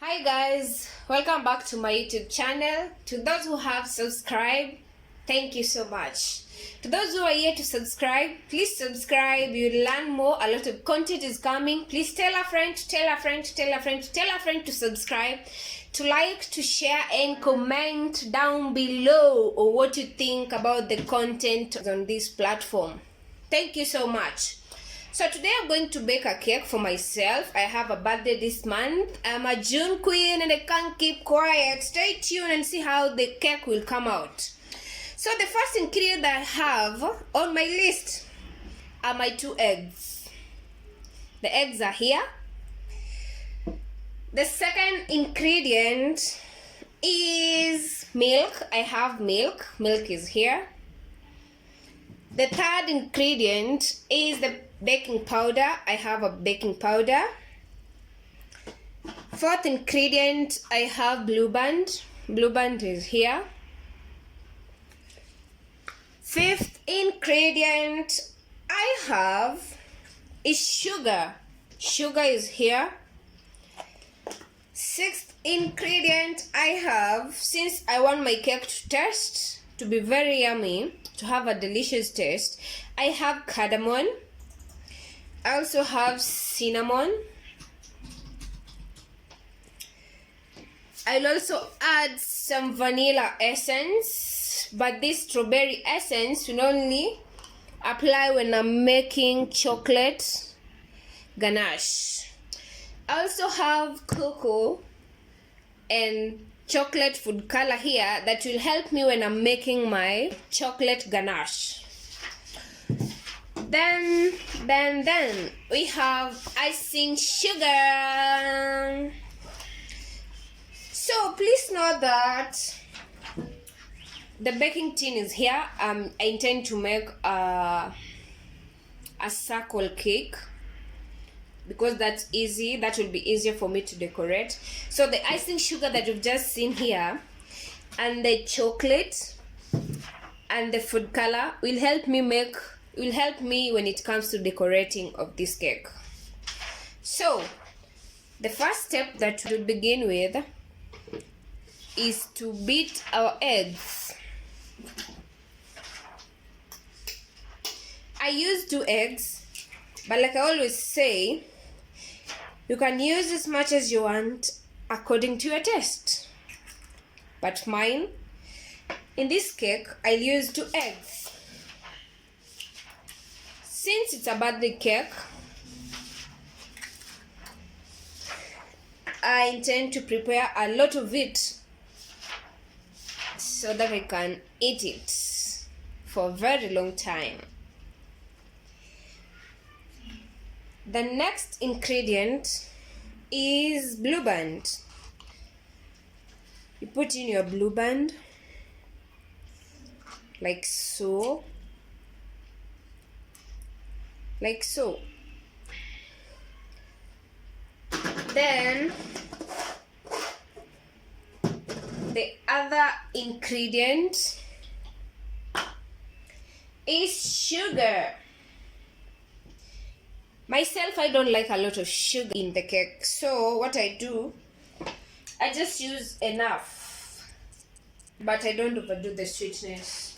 Hi guys, welcome back to my YouTube channel. To those who have subscribed, thank you so much. To those who are yet to subscribe, please subscribe. You'll learn more. A lot of content is coming. Please tell a friend, tell a friend, tell a friend, tell a friend to subscribe, to like, to share, and comment down below on what you think about the content on this platform. Thank you so much. So today I'm going to bake a cake for myself. I have a birthday this month. I'm a June queen and I can't keep quiet. Stay tuned and see how the cake will come out. So the first ingredient that I have on my list are my 2 eggs. The eggs are here. The second ingredient is milk. I have milk. Milk is here. The third ingredient is the baking powder. I have a baking powder. Fourth ingredient, I have Blue Band. Blue Band is here. Fifth ingredient I have is sugar. Sugar is here. Sixth ingredient I have, since I want my cake to taste, to be very yummy, to have a delicious taste, I have cardamom. I also have cinnamon. I'll also add some vanilla essence, but this strawberry essence will only apply when I'm making chocolate ganache. I also have cocoa and chocolate food color here that will help me when I'm making my chocolate ganache. Then we have icing sugar. So please know that the baking tin is here. I intend to make a circle cake because that's easy. That will be easier for me to decorate. So the icing sugar that you've just seen here and the chocolate and the food color will help me when it comes to decorating of this cake. So the first step that we'll begin with is to beat our eggs. I use 2 eggs, but like I always say, you can use as much as you want according to your taste. But mine, in this cake, I'll use 2 eggs. Since it's a birthday cake, I intend to prepare a lot of it so that I can eat it for a very long time. The next ingredient is Blue Band. You put in your Blue Band like so. Like so. Then the other ingredient is sugar. Myself, I don't like a lot of sugar in the cake, so what I do, I just use enough, but I don't overdo the sweetness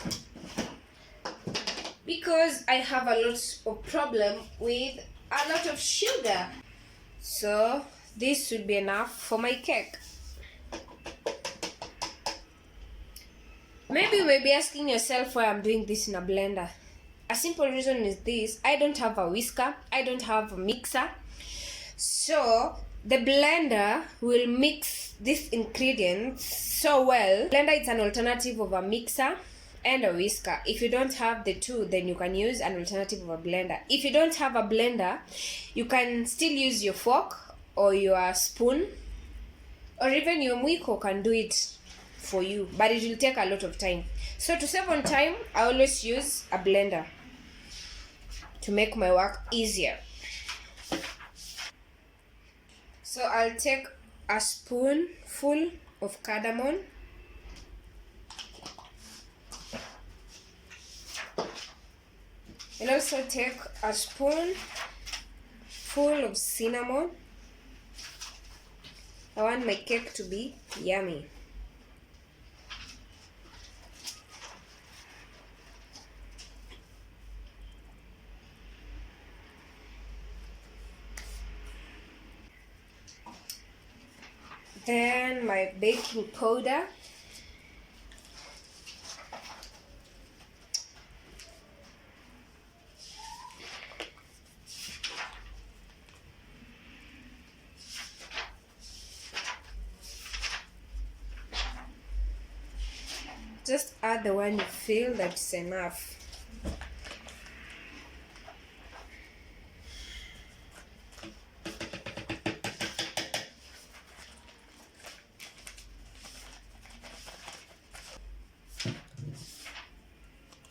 because I have a lot of problem with a lot of sugar. So this should be enough for my cake. Maybe you may be asking yourself why I'm doing this in a blender. A simple reason is this: I don't have a whisker, I don't have a mixer. So the blender will mix these ingredients so well. Blender is an alternative of a mixer and a whisker. If you don't have the two, then you can use an alternative of a blender. If you don't have a blender, you can still use your fork or your spoon, or even your mwiko can do it for you, but it will take a lot of time. So to save on time, I always use a blender to make my work easier. So I'll take a spoonful of cardamom, and also take a spoonful of cinnamon, I want my cake to be yummy. Then my baking powder. Just add the one you feel that's enough.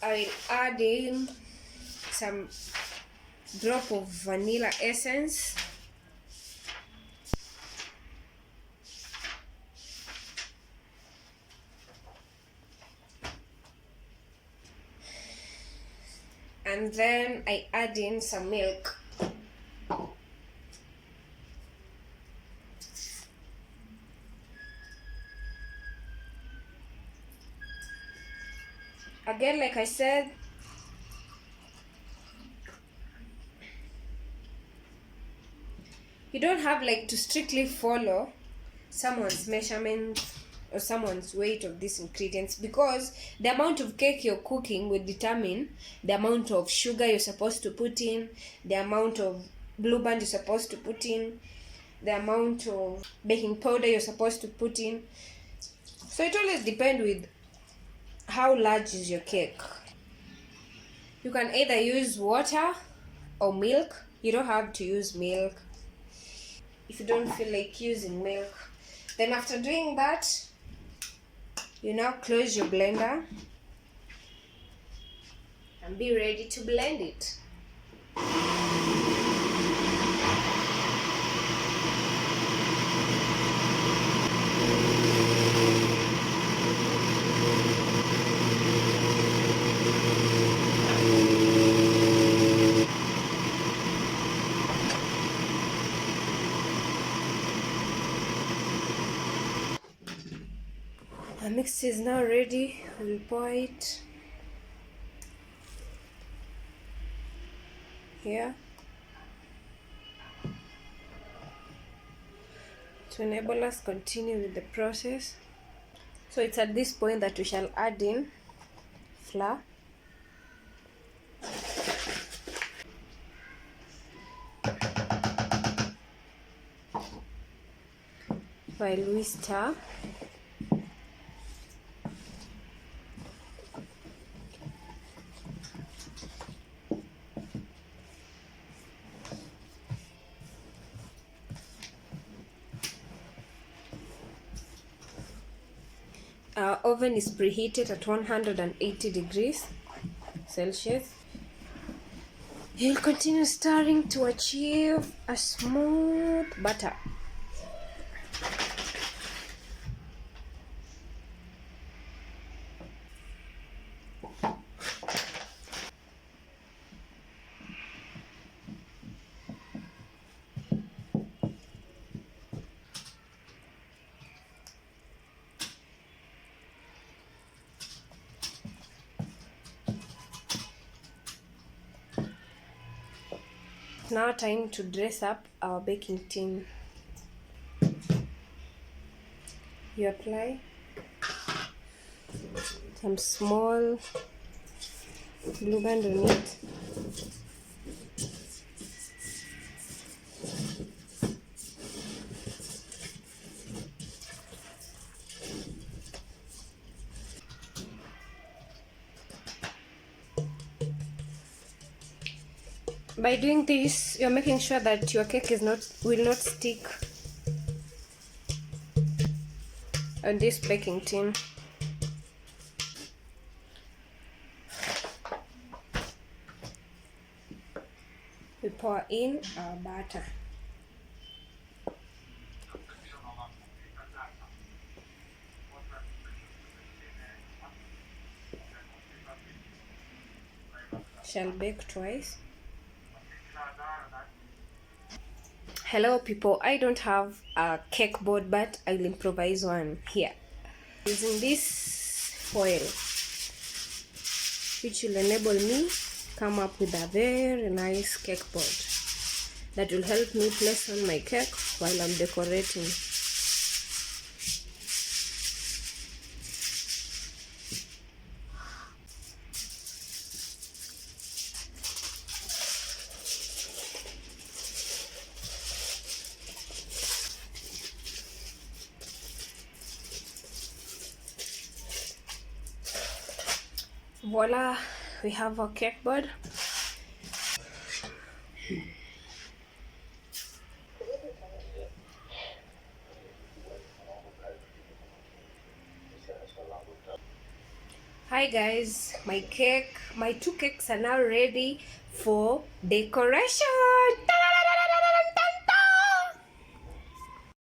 I will add in some drop of vanilla essence. And then I add in some milk. Again, like I said, you don't have like to strictly follow someone's measurements or someone's weight of these ingredients, because the amount of cake you're cooking will determine the amount of sugar you're supposed to put in, the amount of Blue Band you're supposed to put in, the amount of baking powder you're supposed to put in. So it always depends with how large is your cake. You can either use water or milk. You don't have to use milk if you don't feel like using milk. Then after doing that, you now close your blender and be ready to blend it. Our mix is now ready. We'll pour it here to enable us continue with the process. So it's at this point that we shall add in flour. While we stir, our oven is preheated at 180 degrees Celsius. You'll continue stirring to achieve a smooth batter. Now time to dress up our baking tin. You apply some small Blue Band on it. By doing this, you're making sure that your cake will not stick on this baking tin. We pour in our batter. Shall bake twice. Hello people, I don't have a cake board, but I'll improvise one here using this foil, which will enable me come up with a very nice cake board that will help me place on my cake while I'm decorating. Voila, we have our cake board. Hi guys, my two cakes are now ready for decoration.